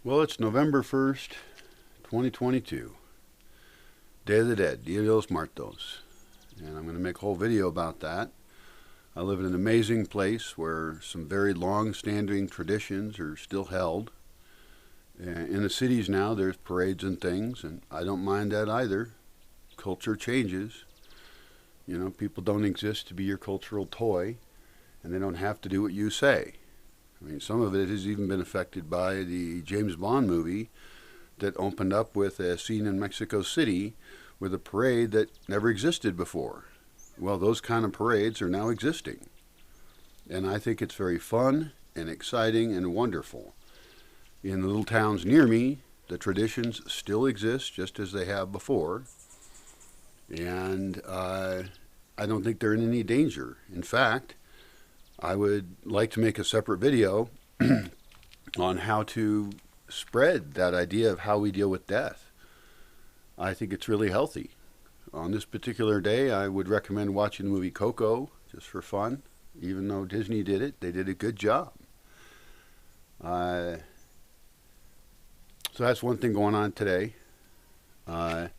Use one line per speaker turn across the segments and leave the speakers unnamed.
Well, it's November 1st, 2022. Day of the Dead, Dia de los Muertos. And I'm going to make a whole video about that. I live in an amazing place where some very long-standing traditions are still held. In the cities now, there's parades and things, and I don't mind that either. Culture changes. You know, people don't exist to be your cultural toy, and they don't have to do what you say. I mean, some of it has even been affected by the James Bond movie that opened up with a scene in Mexico City with a parade that never existed before. Well, those kind of parades are now existing. And I think it's very fun and exciting and wonderful. In the little towns near me, the traditions still exist just as they have before. And I don't think they're in any danger. In fact, I would like to make a separate video on how to spread that idea of how we deal with death. I think it's really healthy. On this particular day, I would recommend watching the movie Coco just for fun. Even though Disney did it, they did a good job. So that's one thing going on today. In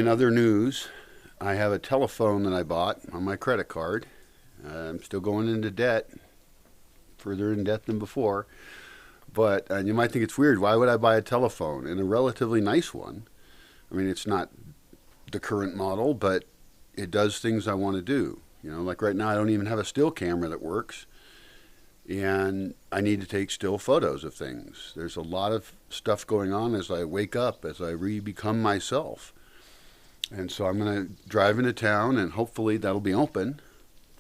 other news, I have a telephone that I bought on my credit card. I'm still going into debt, further in debt than before. But you might think it's weird. Why would I buy a telephone? And a relatively nice one. I mean, it's not the current model, but it does things I want to do. You know, like right now, I don't even have a still camera that works. And I need to take still photos of things. There's a lot of stuff going on as I wake up, as I re-become myself. And so I'm going to drive into town, and hopefully that'll be open,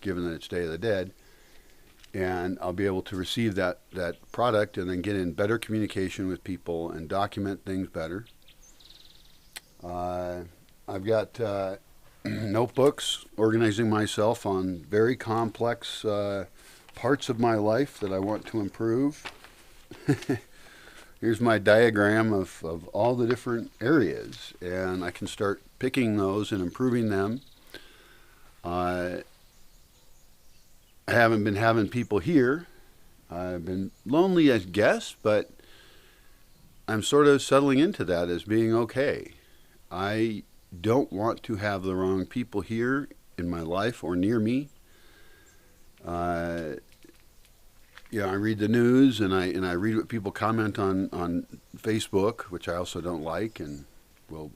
given that it's Day of the Dead, and I'll be able to receive that product and then get in better communication with people and document things better. I've got notebooks organizing myself on very complex parts of my life that I want to improve. Here's my diagram of all the different areas, and I can start picking those and improving them. I haven't been having people here. I've been lonely as guests, but I'm sort of settling into that as being okay. I don't want to have the wrong people here in my life or near me. You know, I read the news and I read what people comment on Facebook, which I also don't like and will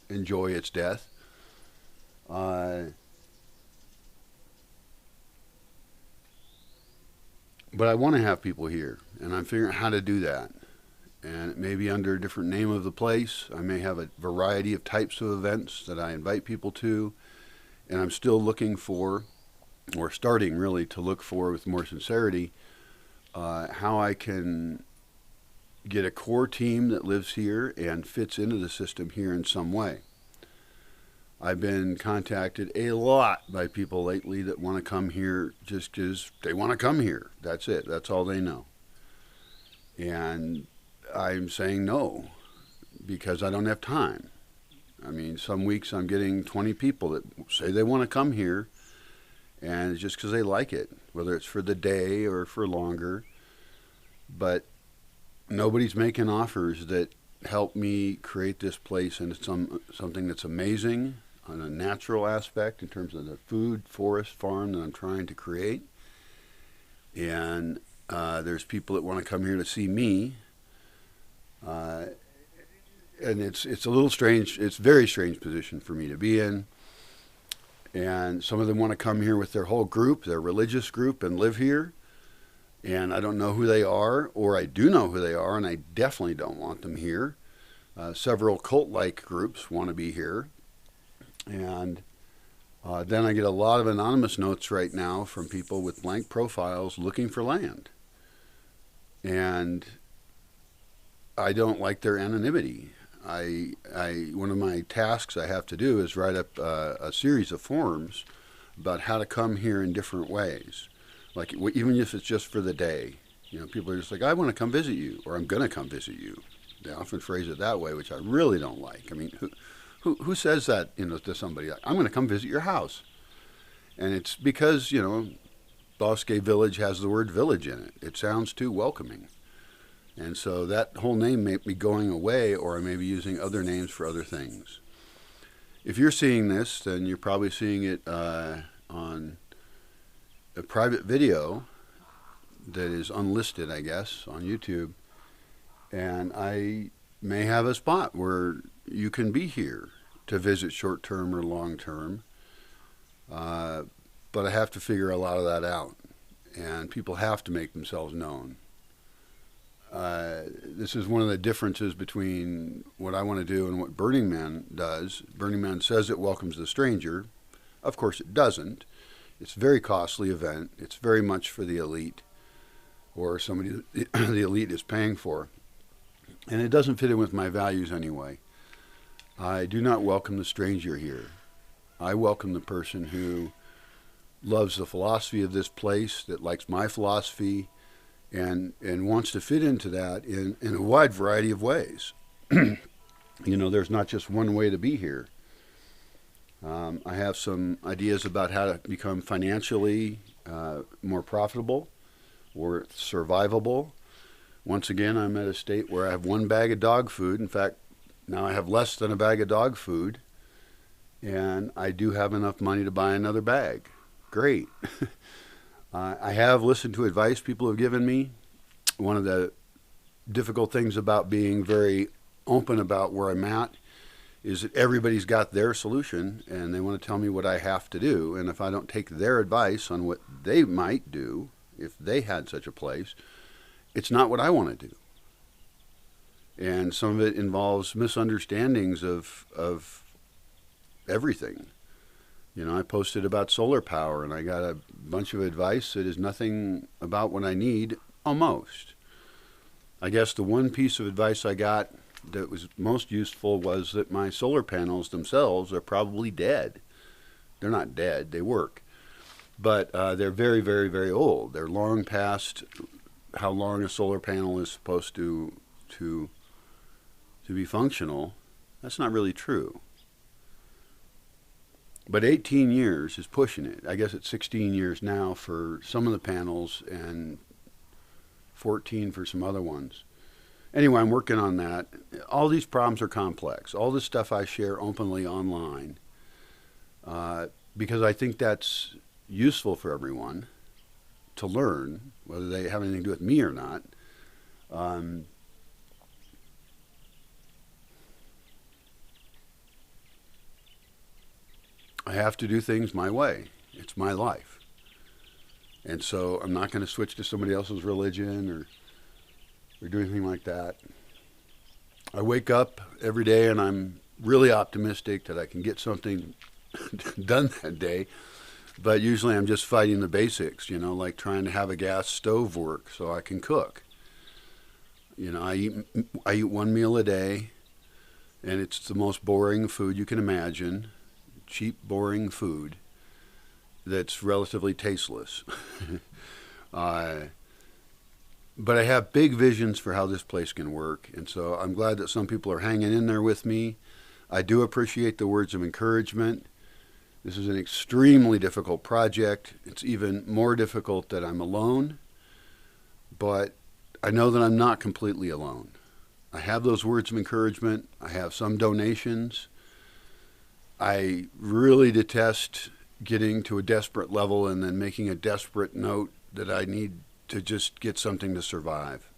enjoy its death. But I want to have people here, and I'm figuring out how to do that. And it may be under a different name of the place. I may have a variety of types of events that I invite people to, and I'm still looking for, or starting really to look for with more sincerity, how I can get a core team that lives here and fits into the system here in some way. I've been contacted a lot by people lately that want to come here just because they want to come here. That's it. That's all they know. And I'm saying no because I don't have time. I mean, some weeks I'm getting 20 people that say they want to come here, and it's just because they like it, whether it's for the day or for longer. But nobody's making offers that help me create this place into something that's amazing on a natural aspect in terms of the food, forest, farm that I'm trying to create. And there's people that want to come here to see me. And it's a little strange. It's a very strange position for me to be in. And some of them want to come here with their whole group, their religious group, and live here. And I don't know who they are, or I do know who they are, and I definitely don't want them here. Several cult-like groups want to be here. And then I get a lot of anonymous notes right now from people with blank profiles looking for land. And I don't like their anonymity. One of my tasks I have to do is write up a series of forms about how to come here in different ways. Like even if it's just for the day. You know, people are just like, I want to come visit you, or I'm going to come visit you. They often phrase it that way, which I really don't like. I mean, who says that, you know, to somebody? Like, I'm going to come visit your house. And it's because, you know, Bosque Village has the word village in it. It sounds too welcoming. And so that whole name may be going away, or I may be using other names for other things. If you're seeing this, then you're probably seeing it on a private video that is unlisted, I guess, on YouTube. And I may have a spot where you can be here to visit short-term or long-term. But I have to figure a lot of that out. And people have to make themselves known. This is one of the differences between what I want to do and what Burning Man does. Burning Man says it welcomes the stranger. Of course it doesn't. It's a very costly event. It's very much for the elite, or somebody the elite is paying for. And it doesn't fit in with my values anyway. I do not welcome the stranger here. I welcome the person who loves the philosophy of this place, that likes my philosophy, and wants to fit into that in a wide variety of ways. There's not just one way to be here. I have some ideas about how to become financially more profitable or survivable. Once again, I'm at a state where I have one bag of dog food. In fact, now I have less than a bag of dog food, and I do have enough money to buy another bag. Great. I have listened to advice people have given me. One of the difficult things about being very open about where I'm at is that everybody's got their solution, and they want to tell me what I have to do. And if I don't take their advice on what they might do, if they had such a place, it's not what I want to do. And some of it involves misunderstandings of everything. I posted about solar power, and I got a bunch of advice that is nothing about what I need, almost. I guess the one piece of advice I got that was most useful was that my solar panels themselves are probably dead. They're not dead, they work. But they're very, very, very old. They're long past how long a solar panel is supposed to be functional. That's not really true. But 18 years is pushing it. I guess it's 16 years now for some of the panels and 14 for some other ones. Anyway, I'm working on that. All these problems are complex. All this stuff I share openly online because I think that's useful for everyone to learn, whether they have anything to do with me or not. I have to do things my way. It's my life. And so I'm not going to switch to somebody else's religion or do anything like that. I wake up every day and I'm really optimistic that I can get something done that day. But usually I'm just fighting the basics, like trying to have a gas stove work so I can cook. I eat one meal a day, and it's the most boring food you can imagine. Cheap, boring food that's relatively tasteless. But I have big visions for how this place can work, and so I'm glad that some people are hanging in there with me. I do appreciate the words of encouragement. This is an extremely difficult project. It's even more difficult that I'm alone, but I know that I'm not completely alone. I have those words of encouragement. I have some donations. I really detest getting to a desperate level and then making a desperate note that I need to just get something to survive.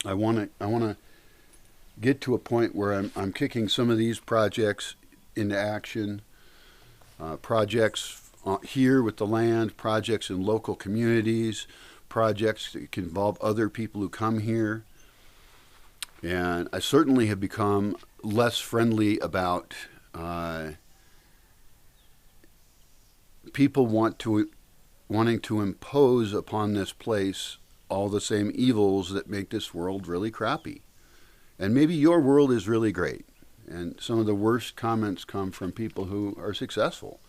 I want to get to a point where I'm kicking some of these projects into action. Projects here with the land, projects in local communities, projects that can involve other people who come here. And I certainly have become less friendly about people wanting to impose upon this place all the same evils that make this world really crappy. And maybe your world is really great. And some of the worst comments come from people who are successful.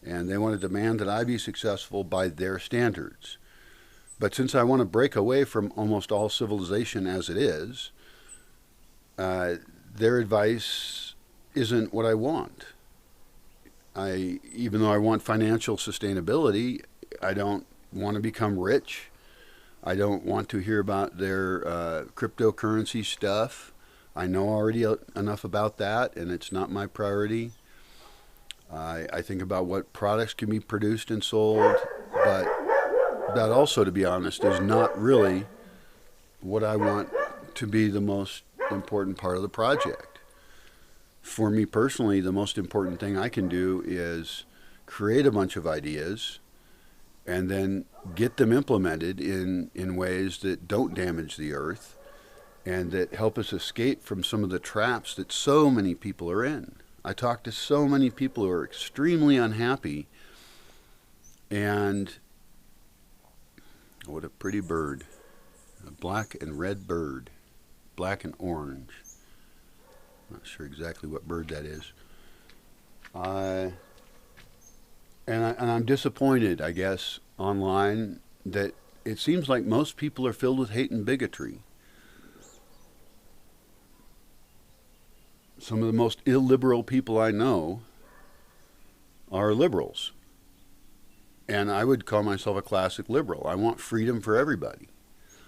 And they want to demand that I be successful by their standards. But since I want to break away from almost all civilization as it is, their advice isn't what I want. Even though I want financial sustainability, I don't want to become rich. I don't want to hear about their cryptocurrency stuff. I know already enough about that, and it's not my priority. I think about what products can be produced and sold, but that also, to be honest, is not really what I want to be the most important part of the project. For me personally, the most important thing I can do is create a bunch of ideas and then get them implemented in ways that don't damage the earth and that help us escape from some of the traps that so many people are in. I talk to so many people who are extremely unhappy, and what a pretty bird. A black and red bird. Black and orange. Not sure exactly what bird that is. And I'm disappointed, I guess, online that it seems like most people are filled with hate and bigotry. Some of the most illiberal people I know are liberals. And I would call myself a classic liberal. I want freedom for everybody.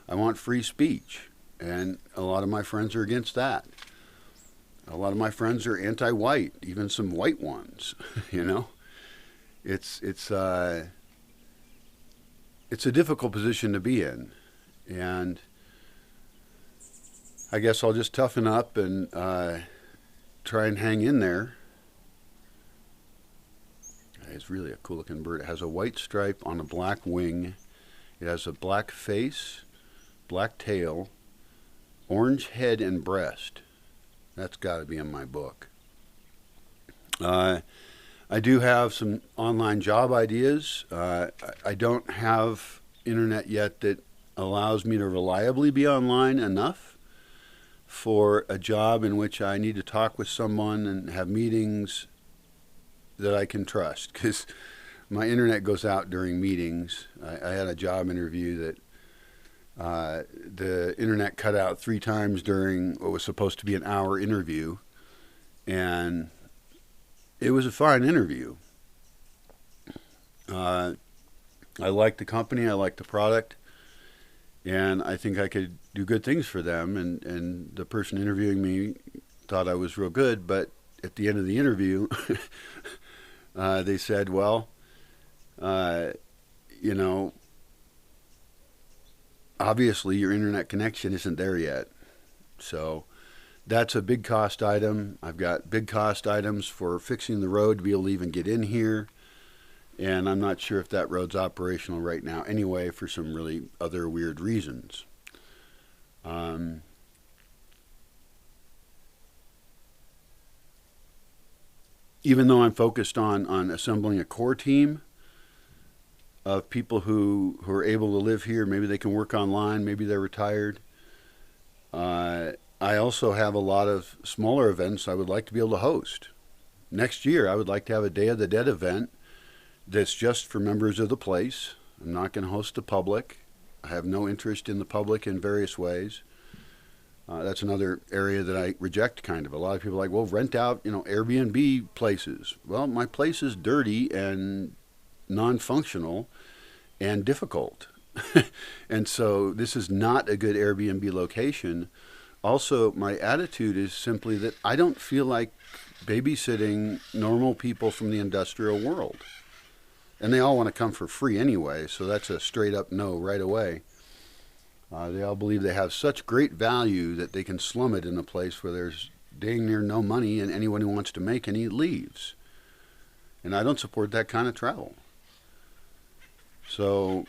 I want free speech. And a lot of my friends are against that. A lot of my friends are anti-white, even some white ones, you know. It's a difficult position to be in. And I guess I'll just toughen up and try and hang in there. It's really a cool looking bird. It has a white stripe on a black wing. It has a black face, black tail, orange head and breast. That's got to be in my book. I do have some online job ideas. I don't have internet yet that allows me to reliably be online enough for a job in which I need to talk with someone and have meetings that I can trust, because my internet goes out during meetings. I had a job interview that the internet cut out 3 times during what was supposed to be an hour interview, and it was a fine interview. I liked the company, I liked the product, and I think I could do good things for them, and the person interviewing me thought I was real good, but at the end of the interview they said, well, you know, obviously your internet connection isn't there yet. So that's a big cost item. I've got big cost items for fixing the road to be able to even get in here. And I'm not sure if that road's operational right now anyway, for some really other weird reasons. Even though I'm focused on assembling a core team of people who are able to live here, maybe they can work online, maybe they're retired. I also have a lot of smaller events I would like to be able to host. Next year, I would like to have a Day of the Dead event that's just for members of the place. I'm not going to host the public. I have no interest in the public in various ways. That's another area that I reject kind of. A lot of people are like, well, rent out, Airbnb places. Well, my place is dirty and non-functional and difficult. And so this is not a good Airbnb location. Also, my attitude is simply that I don't feel like babysitting normal people from the industrial world. And they all want to come for free anyway, so that's a straight up no right away. They all believe they have such great value that they can slum it in a place where there's dang near no money, and anyone who wants to make any leaves. And I don't support that kind of travel. So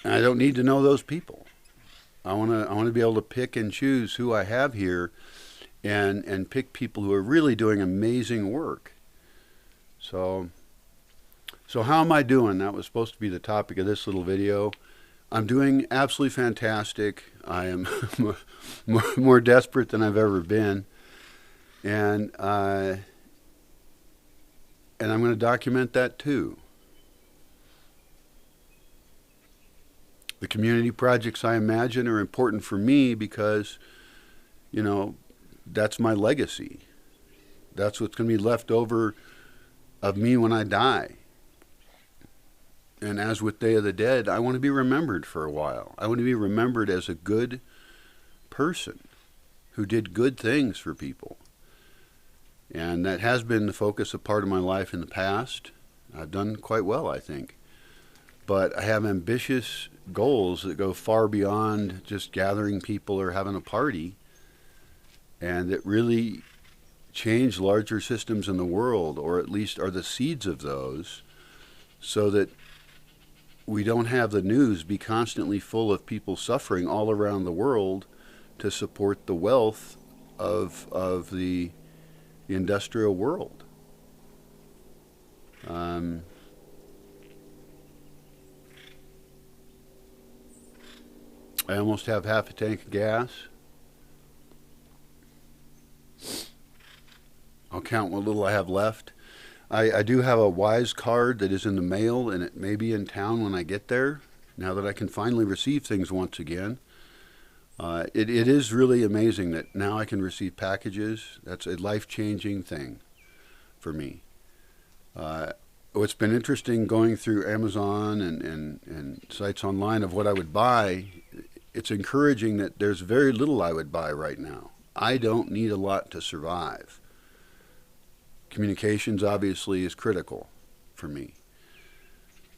I don't need to know those people. I want to be able to pick and choose who I have here, and pick people who are really doing amazing work. So how am I doing? That was supposed to be the topic of this little video. I'm doing absolutely fantastic. I am more desperate than I've ever been, and I'm going to document that too. The community projects, I imagine, are important for me because, that's my legacy. That's what's going to be left over of me when I die. And as with Day of the Dead, I want to be remembered for a while. I want to be remembered as a good person who did good things for people. And that has been the focus of part of my life in the past. I've done quite well, I think. But I have ambitious goals that go far beyond just gathering people or having a party, and that really change larger systems in the world, or at least are the seeds of those, so that we don't have the news be constantly full of people suffering all around the world to support the wealth of the industrial world. I almost have half a tank of gas. I'll count what little I have left. I do have a Wise card that is in the mail, and it may be in town when I get there, now that I can finally receive things once again. It is really amazing that now I can receive packages. That's a life-changing thing for me. What's been interesting going through Amazon and sites online of what I would buy, it's encouraging that there's very little I would buy right now. I don't need a lot to survive. Communications obviously is critical for me.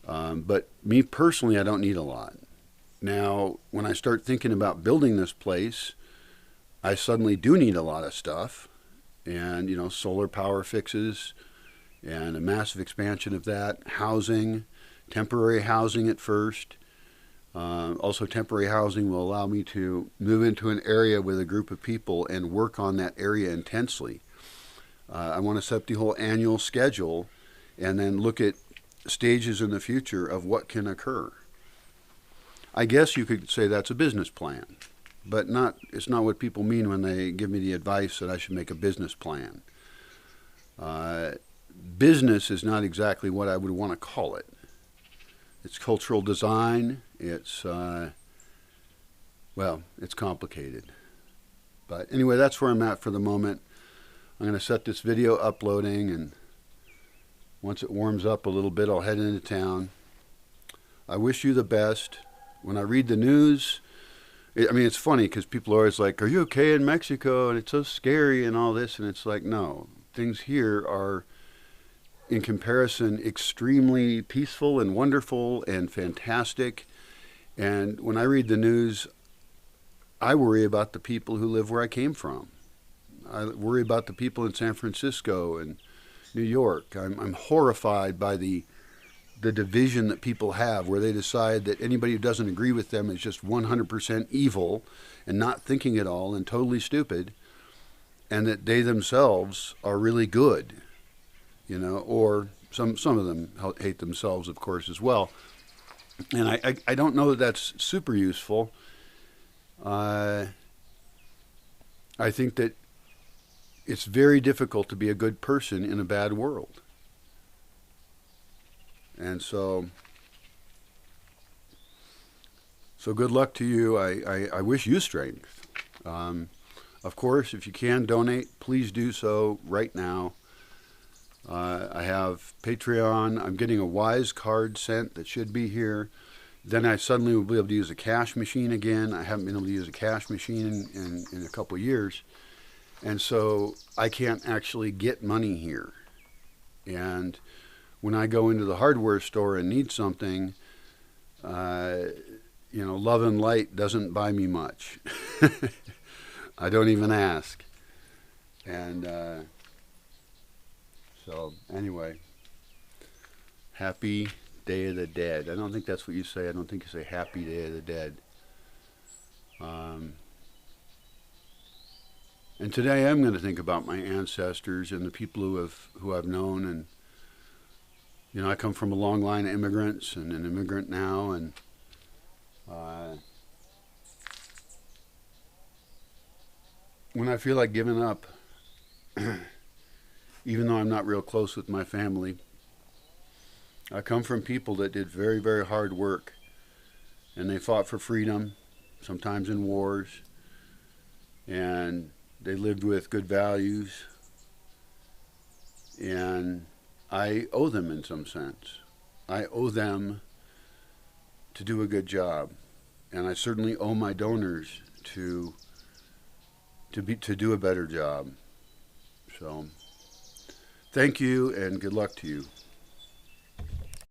But me personally, I don't need a lot. Now, when I start thinking about building this place, I suddenly do need a lot of stuff. And, you know, solar power fixes and a massive expansion of that. Housing, temporary housing at first. Also, temporary housing will allow me to move into an area with a group of people and work on that area intensely. I want to set the whole annual schedule and then look at stages in the future of what can occur. I guess you could say that's a business plan, but it's not what people mean when they give me the advice that I should make a business plan. Business is not exactly what I would want to call it. It's cultural design. It's, it's complicated. But anyway, that's where I'm at for the moment. I'm going to set this video uploading, and once it warms up a little bit, I'll head into town. I wish you the best. When I read the news, it's funny because people are always like, are you okay in Mexico? And it's so scary and all this. And it's like, no, things here are, in comparison, extremely peaceful and wonderful and fantastic. And when I read the news, I worry about the people who live where I came from. I worry about the people in San Francisco and New York. I'm horrified by the division that people have, where they decide that anybody who doesn't agree with them is just 100% evil and not thinking at all and totally stupid, and that they themselves are really good, you know, or some of them hate themselves, of course, as well. And I don't know that that's super useful. I think that it's very difficult to be a good person in a bad world. And so good luck to you. I wish you strength. Of course, if you can donate, please do so right now. I have Patreon. I'm getting a Wise card sent that should be here. Then I suddenly will be able to use a cash machine again. I haven't been able to use a cash machine in a couple of years. And so I can't actually get money here. And when I go into the hardware store and need something, Love and Light doesn't buy me much. I don't even ask. And so anyway, happy Day of the Dead. I don't think that's what you say. I don't think you say Happy Day of the Dead. And today I'm going to think about my ancestors and the people who I've known. And, you know, I come from a long line of immigrants and an immigrant now. And when I feel like giving up, even though I'm not real close with my family, I come from people that did very, very hard work. And they fought for freedom, sometimes in wars. And they lived with good values, and I owe them in some sense. I owe them to do a good job, and I certainly owe my donors to do a better job. So, thank you, and good luck to you.